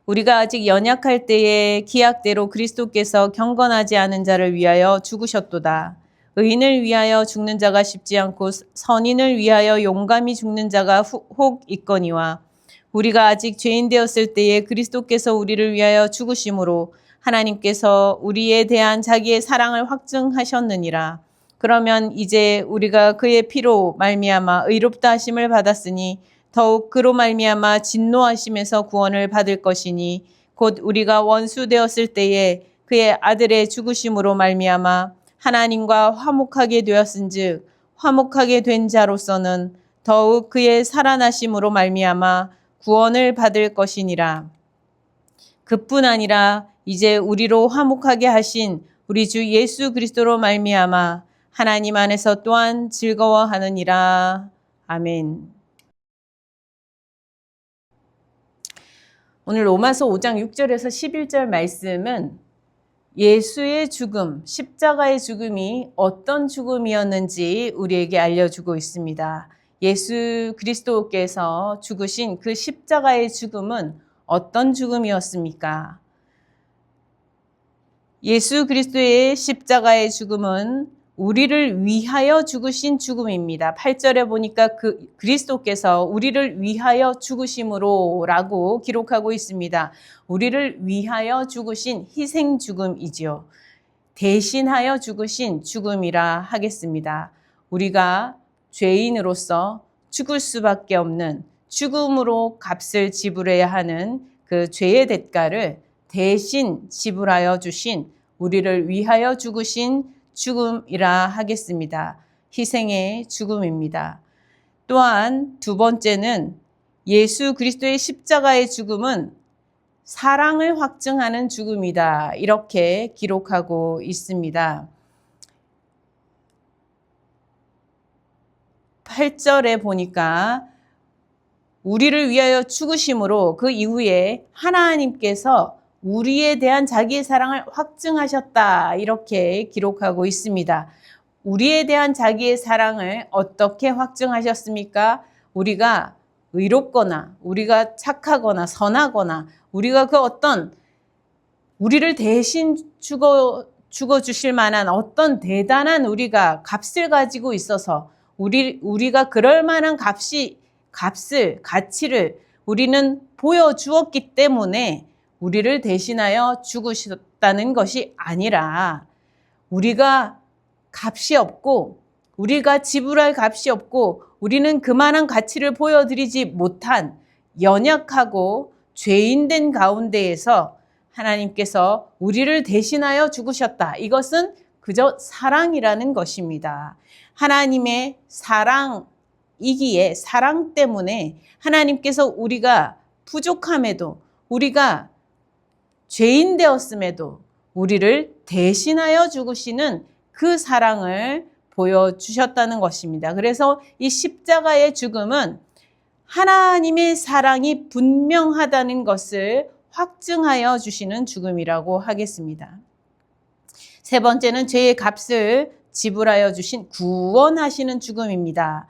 우리가 아직 연약할 때에 기약대로 그리스도께서 경건하지 않은 자를 위하여 죽으셨도다. 의인을 위하여 죽는 자가 쉽지 않고 선인을 위하여 용감히 죽는 자가 혹 있거니와 우리가 아직 죄인 되었을 때에 그리스도께서 우리를 위하여 죽으심으로 하나님께서 우리에 대한 자기의 사랑을 확증하셨느니라. 그러면 이제 우리가 그의 피로 말미암아 의롭다 하심을 받았으니 더욱 그로 말미암아 진노하심에서 구원을 받을 것이니 곧 우리가 원수 되었을 때에 그의 아들의 죽으심으로 말미암아 하나님과 화목하게 되었은즉 화목하게 된 자로서는 더욱 그의 살아나심으로 말미암아 구원을 받을 것이니라. 그뿐 아니라 이제 우리로 화목하게 하신 우리 주 예수 그리스도로 말미암아 하나님 안에서 또한 즐거워하느니라. 아멘. 오늘 로마서 5장 6절에서 11절 말씀은 예수의 죽음, 십자가의 죽음이 어떤 죽음이었는지 우리에게 알려주고 있습니다. 예수 그리스도께서 죽으신 그 십자가의 죽음은 어떤 죽음이었습니까? 예수 그리스도의 십자가의 죽음은 우리를 위하여 죽으신 죽음입니다. 8절에 보니까 그리스도께서 우리를 위하여 죽으심으로 라고 기록하고 있습니다. 우리를 위하여 죽으신 희생 죽음이지요. 대신하여 죽으신 죽음이라 하겠습니다. 우리가 죄인으로서 죽을 수밖에 없는 죽음으로 값을 지불해야 하는 그 죄의 대가를 대신 지불하여 주신 우리를 위하여 죽으신 죽음이라 하겠습니다. 희생의 죽음입니다. 또한 두 번째는 예수 그리스도의 십자가의 죽음은 사랑을 확증하는 죽음이다. 이렇게 기록하고 있습니다. 8절에 보니까 우리를 위하여 죽으심으로 그 이후에 하나님께서 우리에 대한 자기의 사랑을 확증하셨다. 이렇게 기록하고 있습니다. 우리에 대한 자기의 사랑을 어떻게 확증하셨습니까? 우리가 의롭거나 우리가 착하거나 선하거나 우리가 그 어떤 우리를 대신 죽어주실 만한 어떤 대단한 우리가 값을 가지고 있어서 우리가 그럴 만한 가치를 우리는 보여주었기 때문에 우리를 대신하여 죽으셨다는 것이 아니라 우리가 값이 없고 우리가 지불할 값이 없고 우리는 그만한 가치를 보여드리지 못한 연약하고 죄인된 가운데에서 하나님께서 우리를 대신하여 죽으셨다. 이것은 그저 사랑이라는 것입니다. 하나님의 사랑이기에 사랑 때문에 하나님께서 우리가 부족함에도 우리가 죄인 되었음에도 우리를 대신하여 죽으시는 그 사랑을 보여주셨다는 것입니다. 그래서 이 십자가의 죽음은 하나님의 사랑이 분명하다는 것을 확증하여 주시는 죽음이라고 하겠습니다. 세 번째는 죄의 값을 지불하여 주신 구원하시는 죽음입니다.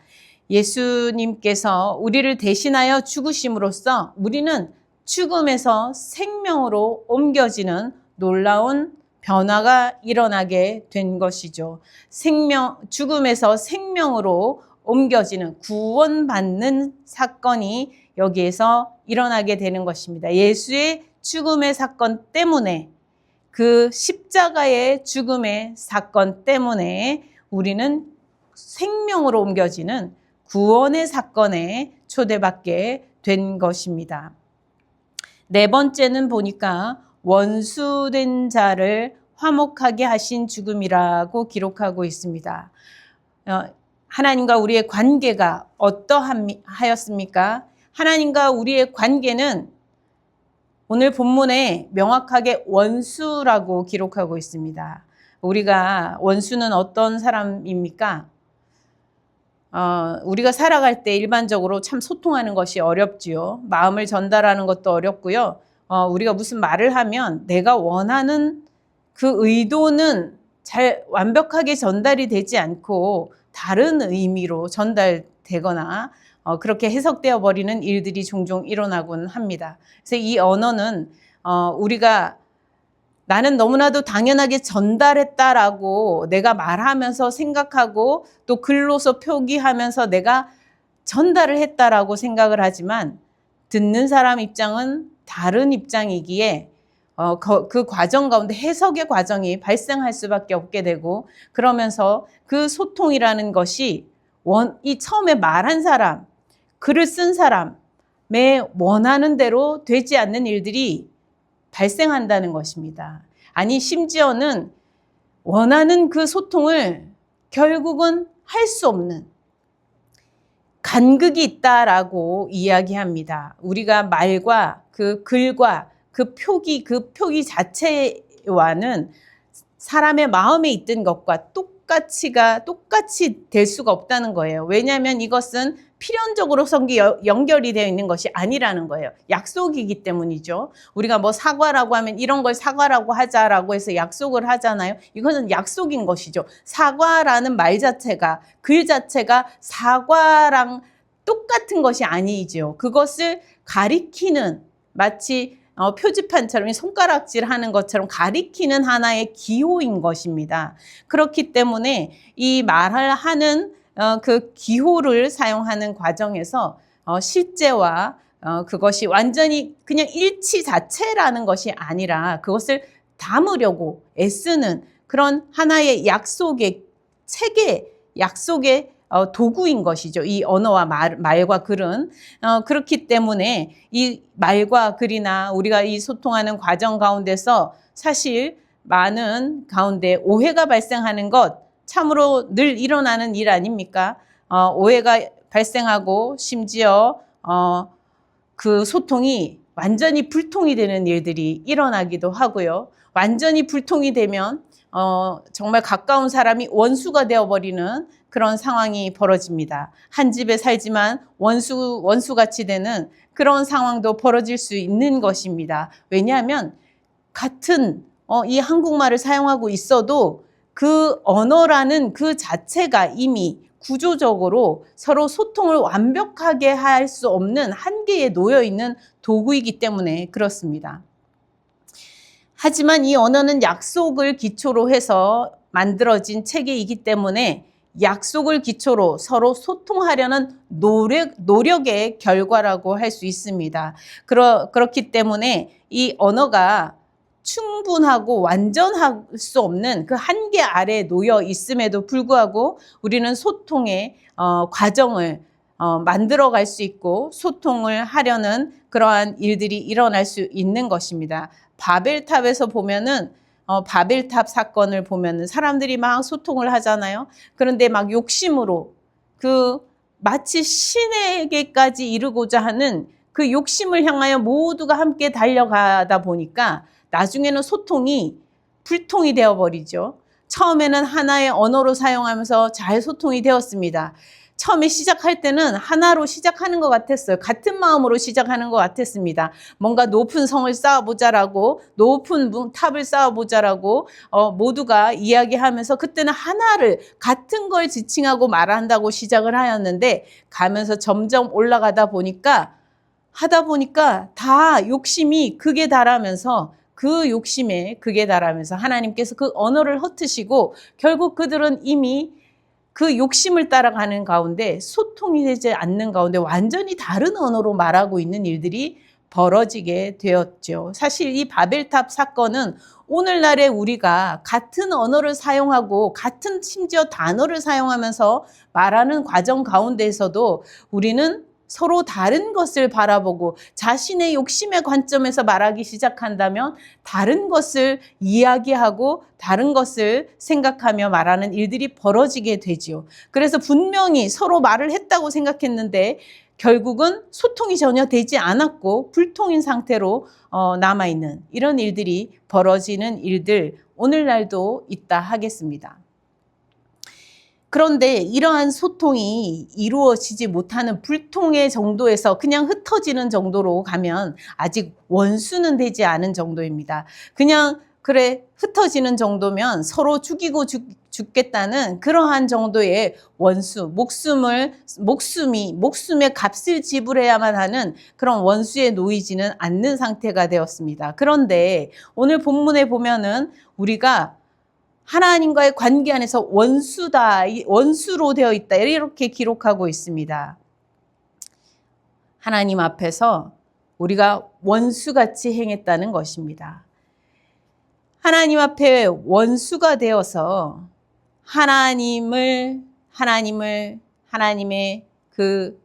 예수님께서 우리를 대신하여 죽으심으로써 우리는 죽음에서 생명으로 옮겨지는 놀라운 변화가 일어나게 된 것이죠. 죽음에서 생명으로 옮겨지는 구원받는 사건이 여기에서 일어나게 되는 것입니다. 예수의 죽음의 사건 때문에 그 십자가의 죽음의 사건 때문에 우리는 생명으로 옮겨지는 구원의 사건에 초대받게 된 것입니다. 네 번째는 보니까 원수된 자를 화목하게 하신 죽음이라고 기록하고 있습니다. 하나님과 우리의 관계가 어떠하였습니까? 하나님과 우리의 관계는 오늘 본문에 명확하게 원수라고 기록하고 있습니다. 우리가 원수는 어떤 사람입니까? 우리가 살아갈 때 일반적으로 참 소통하는 것이 어렵지요. 마음을 전달하는 것도 어렵고요. 우리가 무슨 말을 하면 내가 원하는 그 의도는 잘 완벽하게 전달이 되지 않고 다른 의미로 전달되거나 그렇게 해석되어 버리는 일들이 종종 일어나곤 합니다. 그래서 이 언어는 우리가 나는 너무나도 당연하게 전달했다라고 내가 말하면서 생각하고 또 글로서 표기하면서 내가 전달을 했다라고 생각을 하지만 듣는 사람 입장은 다른 입장이기에 그 과정 가운데 해석의 과정이 발생할 수밖에 없게 되고, 그러면서 그 소통이라는 것이 이 처음에 말한 사람, 글을 쓴 사람의 원하는 대로 되지 않는 일들이 발생한다는 것입니다. 아니, 심지어는 원하는 그 소통을 결국은 할 수 없는 간극이 있다라고 이야기합니다. 우리가 말과 그 글과 그 표기 자체와는 사람의 마음에 있던 것과 똑같이 될 수가 없다는 거예요. 왜냐하면 이것은 필연적으로 연결이 되어 있는 것이 아니라는 거예요. 약속이기 때문이죠. 우리가 뭐 사과라고 하면 이런 걸 사과라고 하자라고 해서 약속을 하잖아요. 이것은 약속인 것이죠. 사과라는 말 자체가, 글 자체가 사과랑 똑같은 것이 아니죠. 그것을 가리키는, 마치 표지판처럼 손가락질 하는 것처럼 가리키는 하나의 기호인 것입니다. 그렇기 때문에 이 말을 하는 그 기호를 사용하는 과정에서 실제와 그것이 완전히 그냥 일치 자체라는 것이 아니라 그것을 담으려고 애쓰는 그런 하나의 약속의 도구인 것이죠. 이 언어와 말과 글은. 그렇기 때문에 이 말과 글이나 우리가 이 소통하는 과정 가운데서 사실 많은 가운데 오해가 발생하는 것 참으로 늘 일어나는 일 아닙니까? 오해가 발생하고 심지어 그 소통이 완전히 불통이 되는 일들이 일어나기도 하고요. 완전히 불통이 되면 정말 가까운 사람이 원수가 되어버리는 그런 상황이 벌어집니다. 한 집에 살지만 원수같이 되는 그런 상황도 벌어질 수 있는 것입니다. 왜냐하면 같은 이 한국말을 사용하고 있어도 그 언어라는 그 자체가 이미 구조적으로 서로 소통을 완벽하게 할 수 없는 한계에 놓여 있는 도구이기 때문에 그렇습니다. 하지만 이 언어는 약속을 기초로 해서 만들어진 체계이기 때문에 약속을 기초로 서로 소통하려는 노력의 결과라고 할 수 있습니다. 그렇기 때문에 이 언어가 충분하고 완전할 수 없는 그 한계 아래에 놓여 있음에도 불구하고 우리는 소통의 과정을 만들어갈 수 있고 소통을 하려는 그러한 일들이 일어날 수 있는 것입니다. 바벨탑에서 보면은 바벨탑 사건을 보면은 사람들이 막 소통을 하잖아요. 그런데 막 욕심으로 마치 신에게까지 이르고자 하는 그 욕심을 향하여 모두가 함께 달려가다 보니까 나중에는 소통이 불통이 되어버리죠. 처음에는 하나의 언어로 사용하면서 잘 소통이 되었습니다. 처음에 시작할 때는 하나로 시작하는 것 같았어요. 같은 마음으로 시작하는 것 같았습니다. 뭔가 높은 성을 쌓아보자라고, 높은 탑을 쌓아보자라고 모두가 이야기하면서 그때는 같은 걸 지칭하고 말한다고 시작을 하였는데 가면서 점점 올라가다 보니까 다 욕심이 극에 달하면서 그 욕심에 극에 달하면서 하나님께서 그 언어를 흩으시고 결국 그들은 이미 그 욕심을 따라가는 가운데 소통이 되지 않는 가운데 완전히 다른 언어로 말하고 있는 일들이 벌어지게 되었죠. 사실 이 바벨탑 사건은 오늘날의 우리가 같은 언어를 사용하고 같은 심지어 단어를 사용하면서 말하는 과정 가운데에서도 우리는 서로 다른 것을 바라보고 자신의 욕심의 관점에서 말하기 시작한다면 다른 것을 이야기하고 다른 것을 생각하며 말하는 일들이 벌어지게 되지요. 그래서 분명히 서로 말을 했다고 생각했는데 결국은 소통이 전혀 되지 않았고 불통인 상태로 남아있는 이런 일들이 벌어지는 일들 오늘날도 있다 하겠습니다. 그런데 이러한 소통이 이루어지지 못하는 불통의 정도에서 그냥 흩어지는 정도로 가면 아직 원수는 되지 않은 정도입니다. 그냥 흩어지는 정도면 서로 죽이고 죽겠다는 그러한 정도의 원수, 목숨의 값을 지불해야만 하는 그런 원수에 놓이지는 않는 상태가 되었습니다. 그런데 오늘 본문에 보면은 우리가 하나님과의 관계 안에서 원수다, 원수로 되어 있다, 이렇게 기록하고 있습니다. 하나님 앞에서 우리가 원수같이 행했다는 것입니다. 하나님 앞에 원수가 되어서 하나님의 그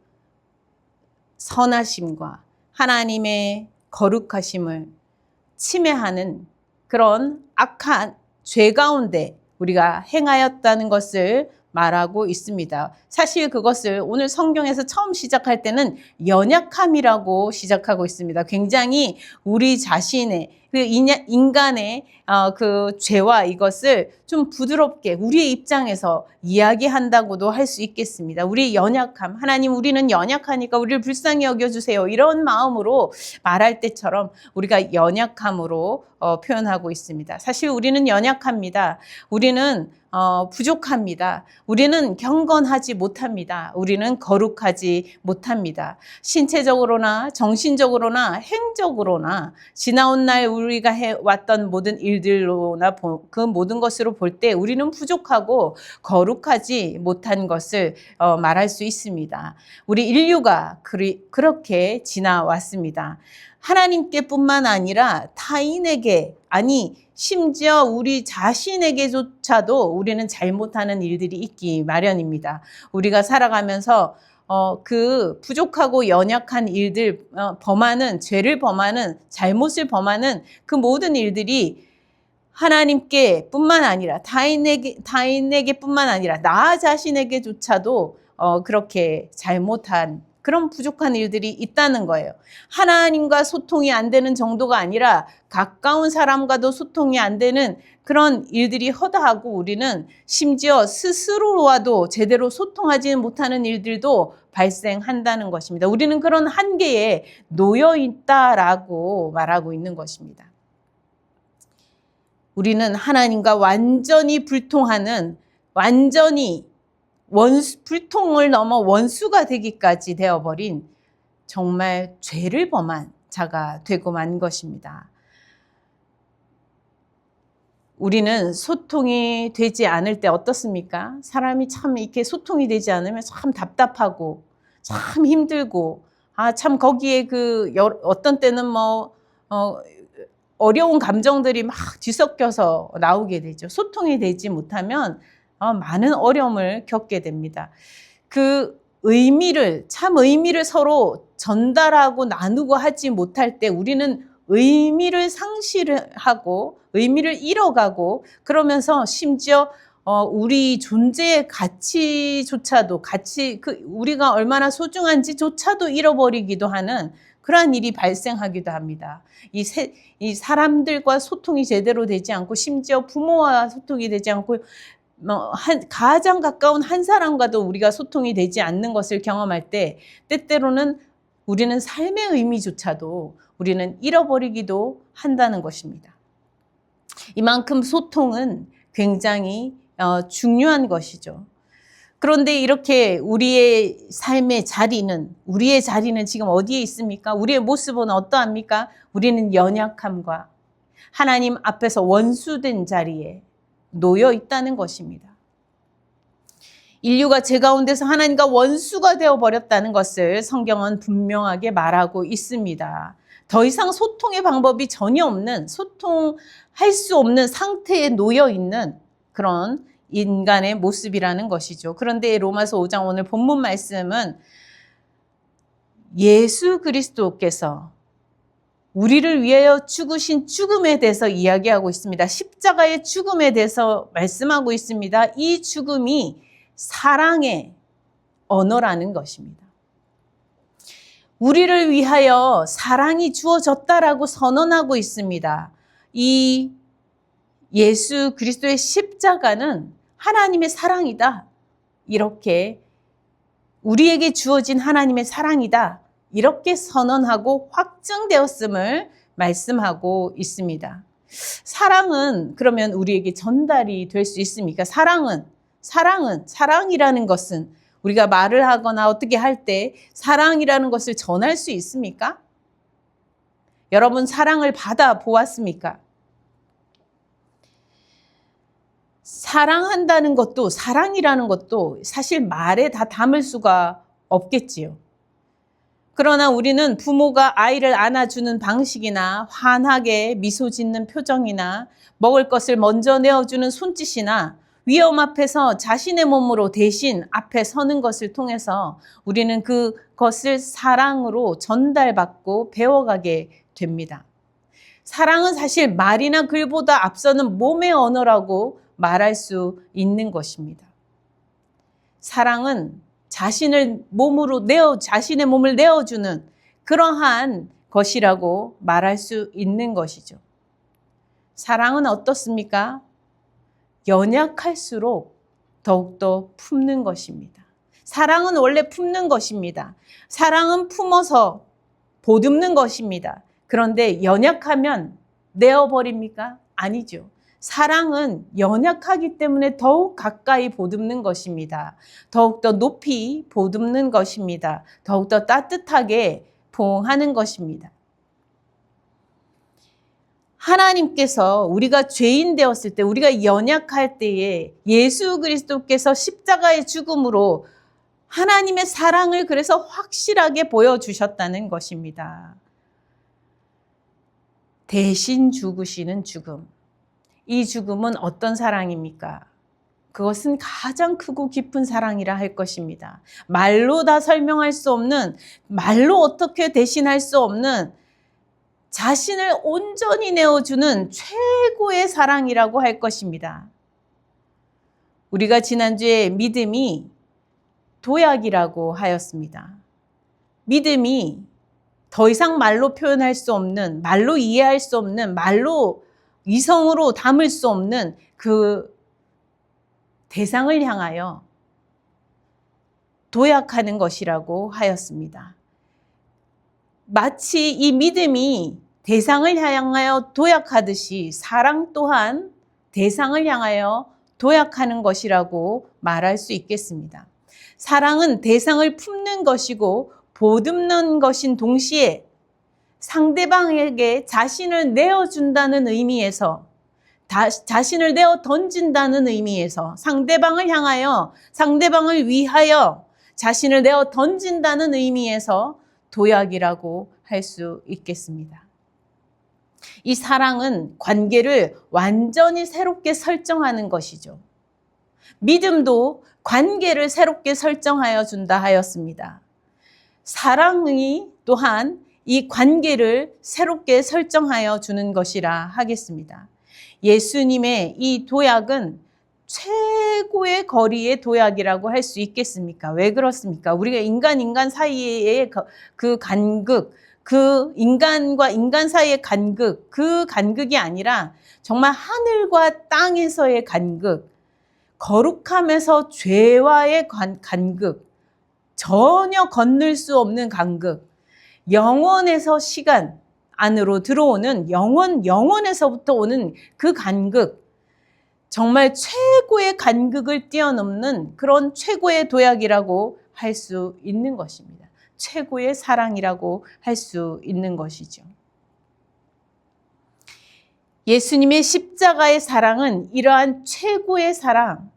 선하심과 하나님의 거룩하심을 침해하는 그런 악한 죄 가운데 우리가 행하였다는 것을 말하고 있습니다. 사실 그것을 오늘 성경에서 처음 시작할 때는 연약함이라고 시작하고 있습니다. 굉장히 우리 자신의 그 인간의 그 죄와 이것을 좀 부드럽게 우리의 입장에서 이야기한다고도 할 수 있겠습니다. 우리의 연약함, 하나님 우리는 연약하니까 우리를 불쌍히 여겨주세요, 이런 마음으로 말할 때처럼 우리가 연약함으로 표현하고 있습니다. 사실 우리는 연약합니다. 우리는 부족합니다. 우리는 경건하지 못합니다. 우리는 거룩하지 못합니다. 신체적으로나 정신적으로나 행적으로나 지나온 날 우리가 해왔던 모든 일들로나 그 모든 것으로 볼 때 우리는 부족하고 거룩하지 못한 것을 말할 수 있습니다. 우리 인류가 그렇게 지나왔습니다. 하나님께 뿐만 아니라 타인에게, 아니 심지어 우리 자신에게조차도 우리는 잘못하는 일들이 있기 마련입니다. 우리가 살아가면서 그 부족하고 연약한 일들, 죄를 범하는, 잘못을 범하는 그 모든 일들이 하나님께 뿐만 아니라 타인에게 뿐만 아니라 나 자신에게조차도 그렇게 잘못한 그런 부족한 일들이 있다는 거예요. 하나님과 소통이 안 되는 정도가 아니라 가까운 사람과도 소통이 안 되는 그런 일들이 허다하고 우리는 심지어 스스로와도 제대로 소통하지 못하는 일들도 발생한다는 것입니다. 우리는 그런 한계에 놓여 있다라고 말하고 있는 것입니다. 우리는 하나님과 완전히 불통하는, 완전히 불통을 넘어 원수가 되기까지 되어버린 정말 죄를 범한 자가 되고 만 것입니다. 우리는 소통이 되지 않을 때 어떻습니까? 사람이 참 이렇게 소통이 되지 않으면 참 답답하고 참 힘들고, 참 거기에 어떤 때는 어려운 감정들이 막 뒤섞여서 나오게 되죠. 소통이 되지 못하면 많은 어려움을 겪게 됩니다. 참 의미를 서로 전달하고 나누고 하지 못할 때 우리는 의미를 상실하고 의미를 잃어가고, 그러면서 심지어 우리 존재의 가치조차도, 우리가 얼마나 소중한지조차도 잃어버리기도 하는 그러한 일이 발생하기도 합니다. 이 사람들과 소통이 제대로 되지 않고, 심지어 부모와 소통이 되지 않고, 가장 가까운 한 사람과도 우리가 소통이 되지 않는 것을 경험할 때 때때로는 우리는 삶의 의미조차도 우리는 잃어버리기도 한다는 것입니다. 이만큼 소통은 굉장히 중요한 것이죠. 그런데 이렇게 우리의 자리는 지금 어디에 있습니까? 우리의 모습은 어떠합니까? 우리는 연약함과 하나님 앞에서 원수된 자리에 놓여 있다는 것입니다. 인류가 죄 가운데서 하나님과 원수가 되어버렸다는 것을 성경은 분명하게 말하고 있습니다. 더 이상 소통의 방법이 전혀 없는, 소통할 수 없는 상태에 놓여 있는 그런 인간의 모습이라는 것이죠. 그런데 로마서 5장 오늘 본문 말씀은 예수 그리스도께서 우리를 위하여 죽으신 죽음에 대해서 이야기하고 있습니다. 십자가의 죽음에 대해서 말씀하고 있습니다. 이 죽음이 사랑의 언어라는 것입니다. 우리를 위하여 사랑이 주어졌다라고 선언하고 있습니다. 이 예수 그리스도의 십자가는 하나님의 사랑이다, 이렇게 우리에게 주어진 하나님의 사랑이다, 이렇게 선언하고 확증되었음을 말씀하고 있습니다. 사랑은 그러면 우리에게 전달이 될 수 있습니까? 사랑이라는 것은 우리가 말을 하거나 어떻게 할 때 사랑이라는 것을 전할 수 있습니까? 여러분 사랑을 받아 보았습니까? 사랑한다는 것도 사랑이라는 것도 사실 말에 다 담을 수가 없겠지요. 그러나 우리는 부모가 아이를 안아주는 방식이나 환하게 미소 짓는 표정이나 먹을 것을 먼저 내어주는 손짓이나 위험 앞에서 자신의 몸으로 대신 앞에 서는 것을 통해서 우리는 그것을 사랑으로 전달받고 배워가게 됩니다. 사랑은 사실 말이나 글보다 앞서는 몸의 언어라고 말할 수 있는 것입니다. 사랑은 자신의 몸을 내어주는 그러한 것이라고 말할 수 있는 것이죠. 사랑은 어떻습니까? 연약할수록 더욱더 품는 것입니다. 사랑은 원래 품는 것입니다. 사랑은 품어서 보듬는 것입니다. 그런데 연약하면 내어버립니까? 아니죠. 사랑은 연약하기 때문에 더욱 가까이 보듬는 것입니다. 더욱더 높이 보듬는 것입니다. 더욱더 따뜻하게 포옹하는 것입니다. 하나님께서 우리가 죄인 되었을 때, 우리가 연약할 때에 예수 그리스도께서 십자가의 죽음으로 하나님의 사랑을 그래서 확실하게 보여주셨다는 것입니다. 대신 죽으시는 죽음. 이 죽음은 어떤 사랑입니까? 그것은 가장 크고 깊은 사랑이라 할 것입니다. 말로 다 설명할 수 없는, 말로 어떻게 대신할 수 없는 자신을 온전히 내어주는 최고의 사랑이라고 할 것입니다. 우리가 지난주에 믿음이 도약이라고 하였습니다. 믿음이 더 이상 말로 표현할 수 없는, 말로 이해할 수 없는, 말로 이성으로 담을 수 없는 그 대상을 향하여 도약하는 것이라고 하였습니다. 마치 이 믿음이 대상을 향하여 도약하듯이 사랑 또한 대상을 향하여 도약하는 것이라고 말할 수 있겠습니다. 사랑은 대상을 품는 것이고 보듬는 것인 동시에 상대방에게 자신을 내어준다는 의미에서, 자신을 내어 던진다는 의미에서, 상대방을 향하여, 상대방을 위하여 자신을 내어 던진다는 의미에서 도약이라고 할 수 있겠습니다. 이 사랑은 관계를 완전히 새롭게 설정하는 것이죠. 믿음도 관계를 새롭게 설정하여 준다 하였습니다. 사랑이 또한 이 관계를 새롭게 설정하여 주는 것이라 하겠습니다. 예수님의 이 도약은 최고의 거리의 도약이라고 할 수 있겠습니까? 왜 그렇습니까? 우리가 인간 사이의 그 간극, 그 인간과 인간 사이의 간극, 그 간극이 아니라 정말 하늘과 땅에서의 간극, 거룩함에서 죄와의 간극, 전혀 건널 수 없는 간극, 영원에서 시간 안으로 들어오는 영원에서부터 오는 그 간극, 정말 최고의 간극을 뛰어넘는 그런 최고의 도약이라고 할 수 있는 것입니다. 최고의 사랑이라고 할 수 있는 것이죠. 예수님의 십자가의 사랑은 이러한 최고의 사랑,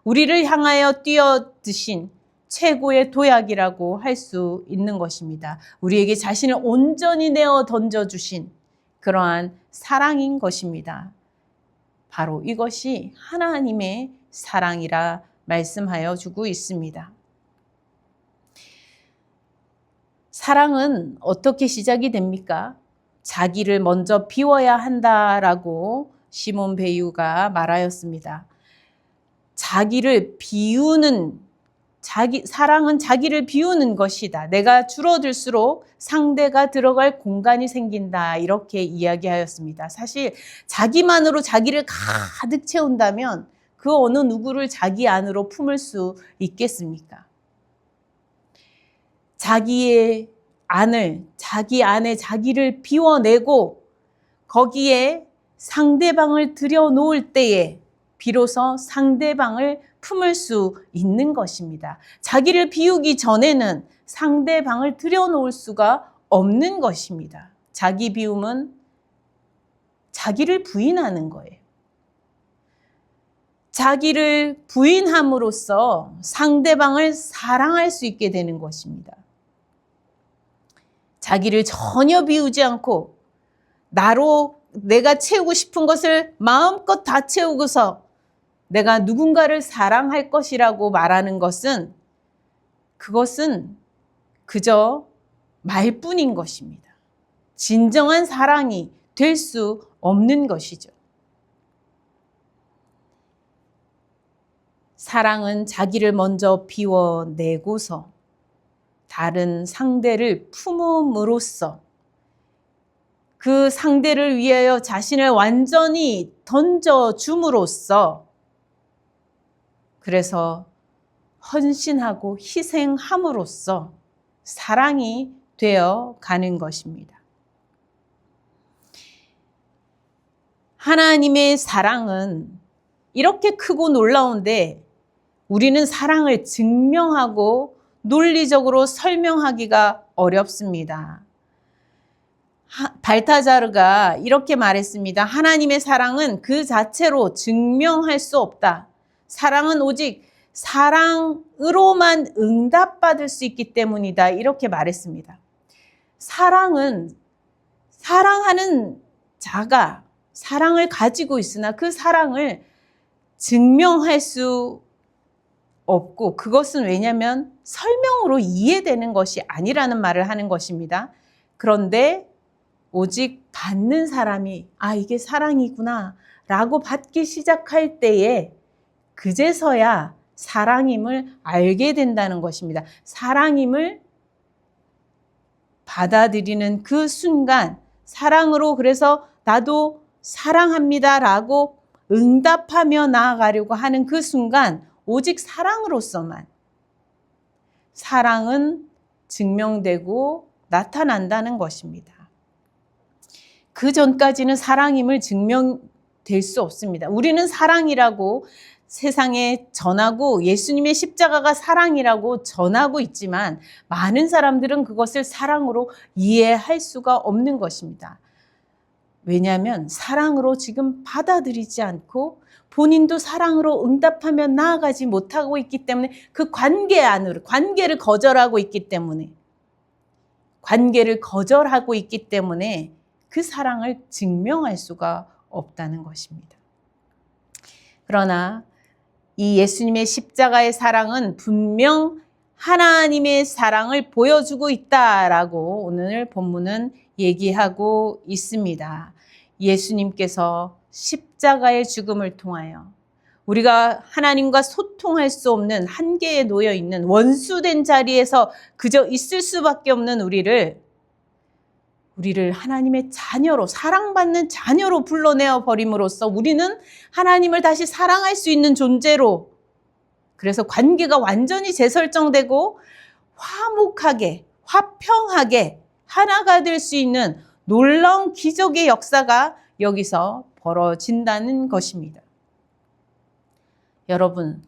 우리를 향하여 뛰어드신 최고의 도약이라고 할 수 있는 것입니다. 우리에게 자신을 온전히 내어 던져주신 그러한 사랑인 것입니다. 바로 이것이 하나님의 사랑이라 말씀하여 주고 있습니다. 사랑은 어떻게 시작이 됩니까? 자기를 먼저 비워야 한다라고 시몬 베유가 말하였습니다. 자기를 비우는, 사랑은 자기를 비우는 것이다. 내가 줄어들수록 상대가 들어갈 공간이 생긴다. 이렇게 이야기하였습니다. 사실 자기만으로 자기를 가득 채운다면 그 어느 누구를 자기 안으로 품을 수 있겠습니까? 자기 안에 자기를 비워내고 거기에 상대방을 들여놓을 때에 비로소 상대방을 품을 수 있는 것입니다. 자기를 비우기 전에는 상대방을 들여놓을 수가 없는 것입니다. 자기 비움은 자기를 부인하는 거예요. 자기를 부인함으로써 상대방을 사랑할 수 있게 되는 것입니다. 자기를 전혀 비우지 않고 나로 내가 채우고 싶은 것을 마음껏 다 채우고서 내가 누군가를 사랑할 것이라고 말하는 것은 그것은 그저 말뿐인 것입니다. 진정한 사랑이 될 수 없는 것이죠. 사랑은 자기를 먼저 비워내고서 다른 상대를 품음으로써 그 상대를 위하여 자신을 완전히 던져줌으로써 그래서 헌신하고 희생함으로써 사랑이 되어 가는 것입니다. 하나님의 사랑은 이렇게 크고 놀라운데 우리는 사랑을 증명하고 논리적으로 설명하기가 어렵습니다. 발타자르가 이렇게 말했습니다. 하나님의 사랑은 그 자체로 증명할 수 없다. 사랑은 오직 사랑으로만 응답받을 수 있기 때문이다. 이렇게 말했습니다. 사랑은 사랑하는 자가 사랑을 가지고 있으나 그 사랑을 증명할 수 없고 그것은 왜냐하면 설명으로 이해되는 것이 아니라는 말을 하는 것입니다. 그런데 오직 받는 사람이 이게 사랑이구나 라고 받기 시작할 때에 그제서야 사랑임을 알게 된다는 것입니다. 사랑임을 받아들이는 그 순간 사랑으로 그래서 나도 사랑합니다 라고 응답하며 나아가려고 하는 그 순간 오직 사랑으로서만 사랑은 증명되고 나타난다는 것입니다. 그 전까지는 사랑임을 증명될 수 없습니다. 우리는 사랑이라고 세상에 전하고 예수님의 십자가가 사랑이라고 전하고 있지만 많은 사람들은 그것을 사랑으로 이해할 수가 없는 것입니다. 왜냐하면 사랑으로 지금 받아들이지 않고 본인도 사랑으로 응답하며 나아가지 못하고 있기 때문에 그 관계 안으로 관계를 거절하고 있기 때문에 그 사랑을 증명할 수가 없다는 것입니다. 그러나 이 예수님의 십자가의 사랑은 분명 하나님의 사랑을 보여주고 있다라고 오늘 본문은 얘기하고 있습니다. 예수님께서 십자가의 죽음을 통하여 우리가 하나님과 소통할 수 없는 한계에 놓여 있는 원수된 자리에서 그저 있을 수밖에 없는 우리를 하나님의 자녀로 사랑받는 자녀로 불러내어 버림으로써 우리는 하나님을 다시 사랑할 수 있는 존재로 그래서 관계가 완전히 재설정되고 화목하게 화평하게 하나가 될 수 있는 놀라운 기적의 역사가 여기서 벌어진다는 것입니다. 여러분,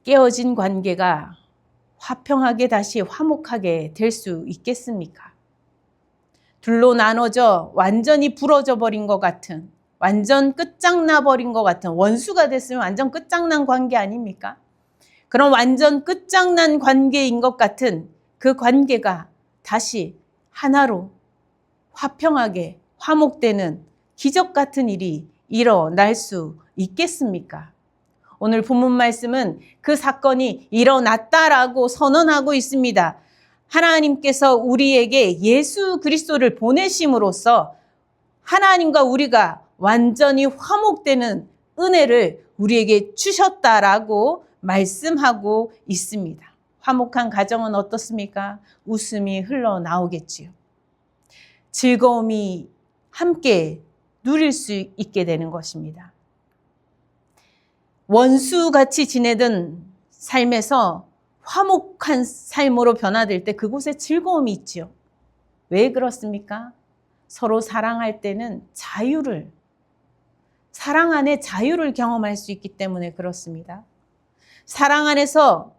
깨어진 관계가 화평하게 다시 화목하게 될 수 있겠습니까? 둘로 나눠져 완전히 부러져 버린 것 같은 완전 끝장나 버린 것 같은 원수가 됐으면 완전 끝장난 관계 아닙니까? 그런 완전 끝장난 관계인 것 같은 그 관계가 다시 하나로 화평하게 화목되는 기적 같은 일이 일어날 수 있겠습니까? 오늘 본문 말씀은 그 사건이 일어났다라고 선언하고 있습니다. 하나님께서 우리에게 예수 그리스도를 보내심으로써 하나님과 우리가 완전히 화목되는 은혜를 우리에게 주셨다라고 말씀하고 있습니다. 화목한 가정은 어떻습니까? 웃음이 흘러나오겠지요. 즐거움이 함께 누릴 수 있게 되는 것입니다. 원수같이 지내던 삶에서 화목한 삶으로 변화될 때 그곳에 즐거움이 있지요. 왜 그렇습니까? 서로 사랑할 때는 사랑 안에 자유를 경험할 수 있기 때문에 그렇습니다. 사랑 안에서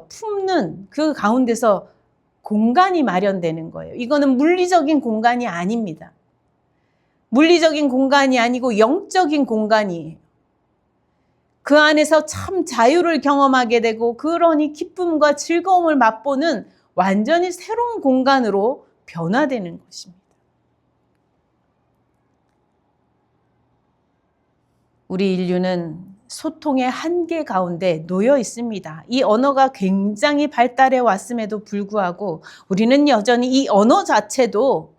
품는 그 가운데서 공간이 마련되는 거예요. 이거는 물리적인 공간이 아닙니다. 물리적인 공간이 아니고 영적인 공간이에요. 그 안에서 참 자유를 경험하게 되고, 그러니 기쁨과 즐거움을 맛보는 완전히 새로운 공간으로 변화되는 것입니다. 우리 인류는 소통의 한계 가운데 놓여 있습니다. 이 언어가 굉장히 발달해 왔음에도 불구하고 우리는 여전히 이 언어 자체도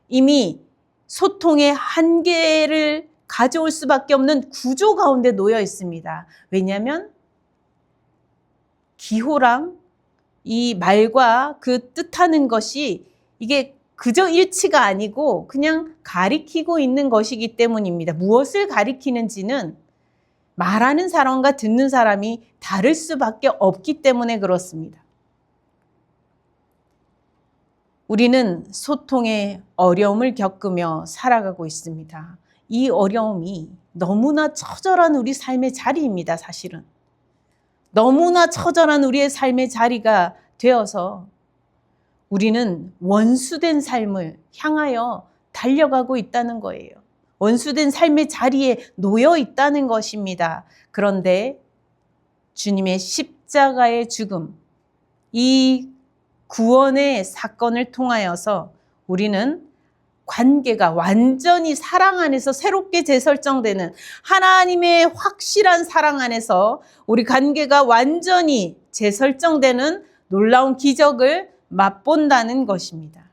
이미 소통의 한계를 가져올 수밖에 없는 구조 가운데 놓여 있습니다. 왜냐하면 기호랑 이 말과 그 뜻하는 것이 이게 그저 일치가 아니고 그냥 가리키고 있는 것이기 때문입니다. 무엇을 가리키는지는 말하는 사람과 듣는 사람이 다를 수밖에 없기 때문에 그렇습니다. 우리는 소통의 어려움을 겪으며 살아가고 있습니다. 이 어려움이 너무나 처절한 우리 삶의 자리입니다, 사실은. 너무나 처절한 우리의 삶의 자리가 되어서 우리는 원수된 삶을 향하여 달려가고 있다는 거예요. 원수된 삶의 자리에 놓여 있다는 것입니다. 그런데 주님의 십자가의 죽음, 이 구원의 사건을 통하여서 우리는 관계가 완전히 사랑 안에서 새롭게 재설정되는, 하나님의 확실한 사랑 안에서 우리 관계가 완전히 재설정되는 놀라운 기적을 맛본다는 것입니다.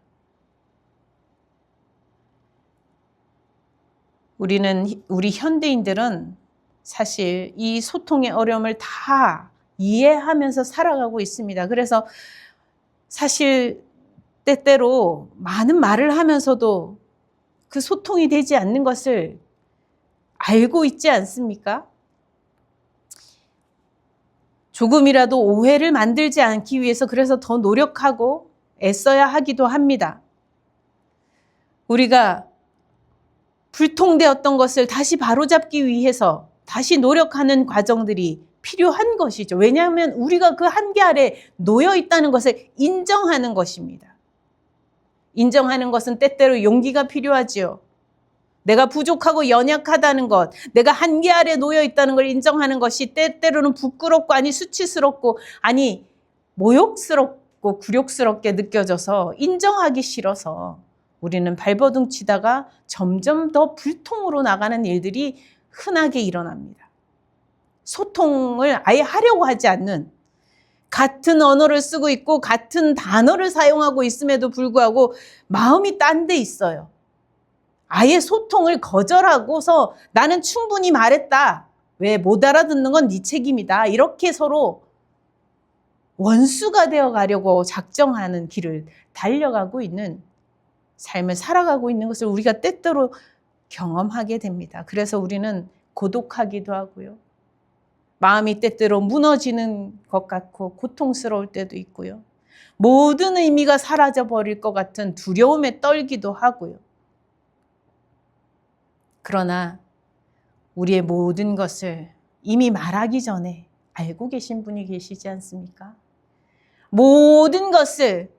우리 현대인들은 사실 이 소통의 어려움을 다 이해하면서 살아가고 있습니다. 그래서 사실 때때로 많은 말을 하면서도 그 소통이 되지 않는 것을 알고 있지 않습니까? 조금이라도 오해를 만들지 않기 위해서 그래서 더 노력하고 애써야 하기도 합니다. 우리가 불통되었던 것을 다시 바로잡기 위해서 다시 노력하는 과정들이 필요한 것이죠. 왜냐하면 우리가 그 한계 아래 놓여 있다는 것을 인정하는 것입니다. 인정하는 것은 때때로 용기가 필요하지요. 내가 부족하고 연약하다는 것, 내가 한계 아래 놓여 있다는 걸 인정하는 것이 때때로는 부끄럽고 아니 수치스럽고 아니 모욕스럽고 굴욕스럽게 느껴져서 인정하기 싫어서 우리는 발버둥 치다가 점점 더 불통으로 나가는 일들이 흔하게 일어납니다. 소통을 아예 하려고 하지 않는, 같은 언어를 쓰고 있고 같은 단어를 사용하고 있음에도 불구하고 마음이 딴 데 있어요. 아예 소통을 거절하고서 나는 충분히 말했다. 왜 못 알아듣는 건 네 책임이다. 이렇게 서로 원수가 되어 가려고 작정하는 길을 달려가고 있는 삶을 살아가고 있는 것을 우리가 때때로 경험하게 됩니다. 그래서 우리는 고독하기도 하고요. 마음이 때때로 무너지는 것 같고 고통스러울 때도 있고요. 모든 의미가 사라져버릴 것 같은 두려움에 떨기도 하고요. 그러나 우리의 모든 것을 이미 말하기 전에 알고 계신 분이 계시지 않습니까? 모든 것을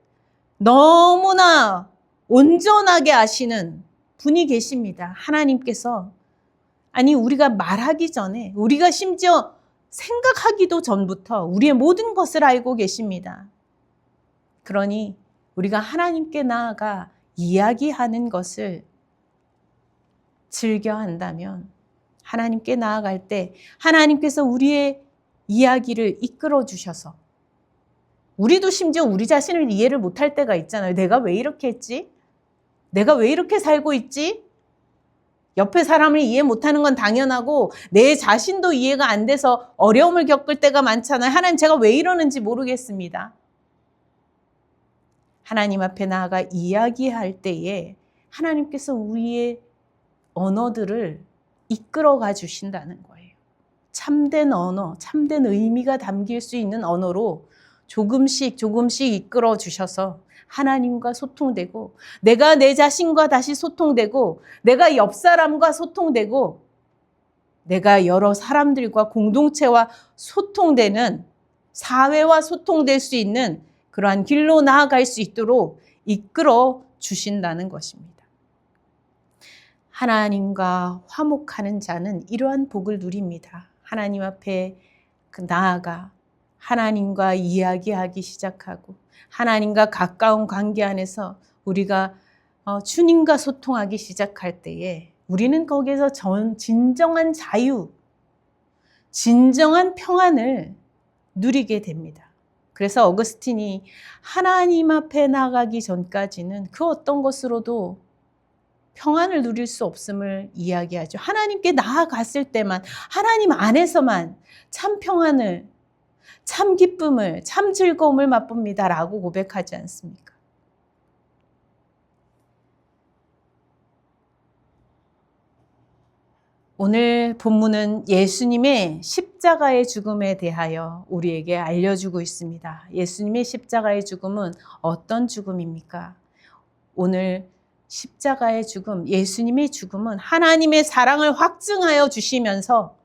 너무나 온전하게 아시는 분이 계십니다. 하나님께서. 아니, 우리가 말하기 전에, 우리가 심지어 생각하기도 전부터 우리의 모든 것을 알고 계십니다. 그러니 우리가 하나님께 나아가 이야기하는 것을 즐겨 한다면, 하나님께 나아갈 때 하나님께서 우리의 이야기를 이끌어 주셔서, 우리도 심지어 우리 자신을 이해를 못할 때가 있잖아요. 내가 왜 이렇게 했지? 내가 왜 이렇게 살고 있지? 옆에 사람을 이해 못하는 건 당연하고 내 자신도 이해가 안 돼서 어려움을 겪을 때가 많잖아요. 하나님, 제가 왜 이러는지 모르겠습니다. 하나님 앞에 나아가 이야기할 때에 하나님께서 우리의 언어들을 이끌어가 주신다는 거예요. 참된 언어, 참된 의미가 담길 수 있는 언어로 조금씩 이끌어 주셔서 하나님과 소통되고, 내가 내 자신과 다시 소통되고, 내가 옆 사람과 소통되고, 내가 여러 사람들과 공동체와 소통되는, 사회와 소통될 수 있는 그러한 길로 나아갈 수 있도록 이끌어 주신다는 것입니다. 하나님과 화목하는 자는 이러한 복을 누립니다. 하나님 앞에 나아가 하나님과 이야기하기 시작하고, 하나님과 가까운 관계 안에서 우리가 주님과 소통하기 시작할 때에 우리는 거기에서 진정한 자유, 진정한 평안을 누리게 됩니다. 그래서 어거스틴이 하나님 앞에 나가기 전까지는 그 어떤 것으로도 평안을 누릴 수 없음을 이야기하죠. 하나님께 나아갔을 때만, 하나님 안에서만 참 평안을, 참 기쁨을, 참 즐거움을 맛봅니다 라고 고백하지 않습니까? 오늘 본문은 예수님의 십자가의 죽음에 대하여 우리에게 알려주고 있습니다. 예수님의 십자가의 죽음은 어떤 죽음입니까? 오늘 십자가의 죽음, 예수님의 죽음은 하나님의 사랑을 확증하여 주시면서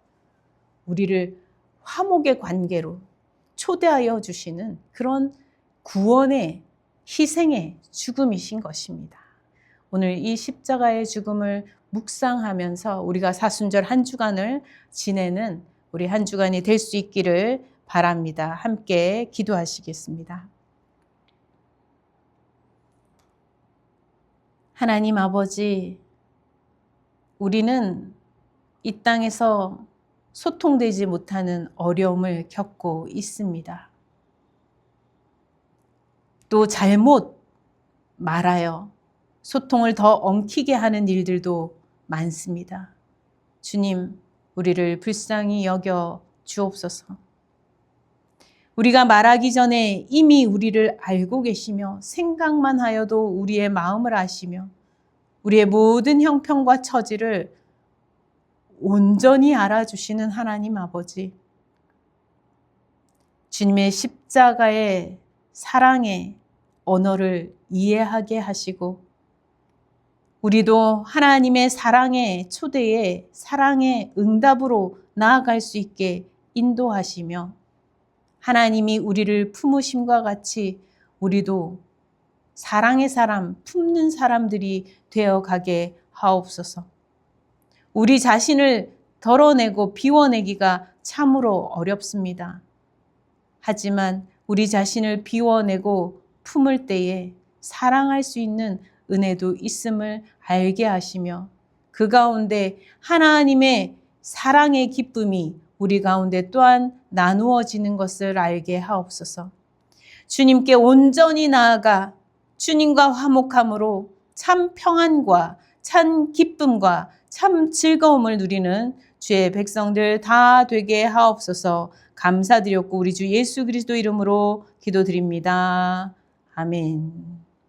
우리를 화목의 관계로 초대하여 주시는 그런 구원의, 희생의 죽음이신 것입니다. 오늘 이 십자가의 죽음을 묵상하면서 우리가 사순절 한 주간을 지내는 우리 한 주간이 될 수 있기를 바랍니다. 함께 기도하시겠습니다. 하나님 아버지, 우리는 이 땅에서 소통되지 못하는 어려움을 겪고 있습니다. 또 잘못 말하여 소통을 더 엉키게 하는 일들도 많습니다. 주님, 우리를 불쌍히 여겨 주옵소서. 우리가 말하기 전에 이미 우리를 알고 계시며 생각만 하여도 우리의 마음을 아시며 우리의 모든 형편과 처지를 온전히 알아주시는 하나님 아버지, 주님의 십자가의 사랑의 언어를 이해하게 하시고 우리도 하나님의 사랑의 초대에 사랑의 응답으로 나아갈 수 있게 인도하시며 하나님이 우리를 품으심과 같이 우리도 사랑의 사람, 품는 사람들이 되어가게 하옵소서. 우리 자신을 덜어내고 비워내기가 참으로 어렵습니다. 하지만 우리 자신을 비워내고 품을 때에 사랑할 수 있는 은혜도 있음을 알게 하시며 그 가운데 하나님의 사랑의 기쁨이 우리 가운데 또한 나누어지는 것을 알게 하옵소서. 주님께 온전히 나아가 주님과 화목함으로 참 평안과 참 기쁨과 참 즐거움을 누리는 주의 백성들 다 되게 하옵소서. 감사드렸고 우리 주 예수 그리스도 이름으로 기도드립니다. 아멘.